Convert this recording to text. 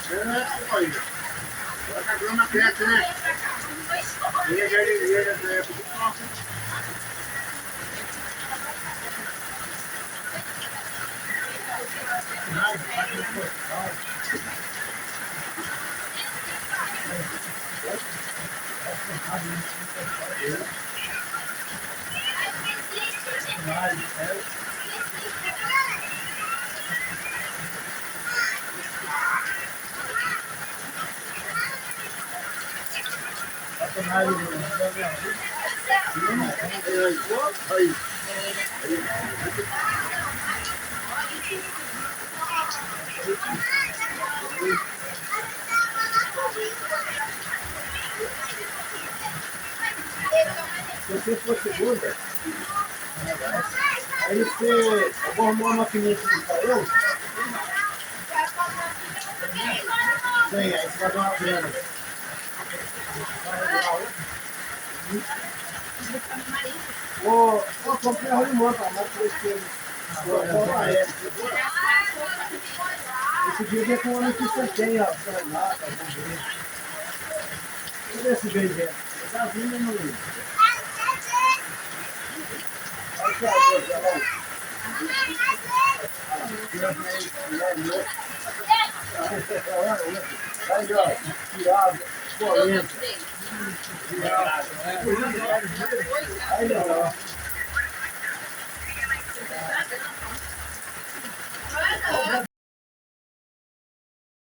Olha, agora tá grama cresce, né? E a jardineira é muito top. Aí. Se você for segunda, aí você, eu vou arrumar uma maquininha aqui para eu. Sim, aí você vai dar uma grana. Ô, comprei a limão, tá? Mas foi que esse dia eu com um ano que você tem, ó. Lá, tá vendo? Deixa eu ver se vem dentro. Tá vindo no. Aí, ó, tirado, polenta. Aí, ó.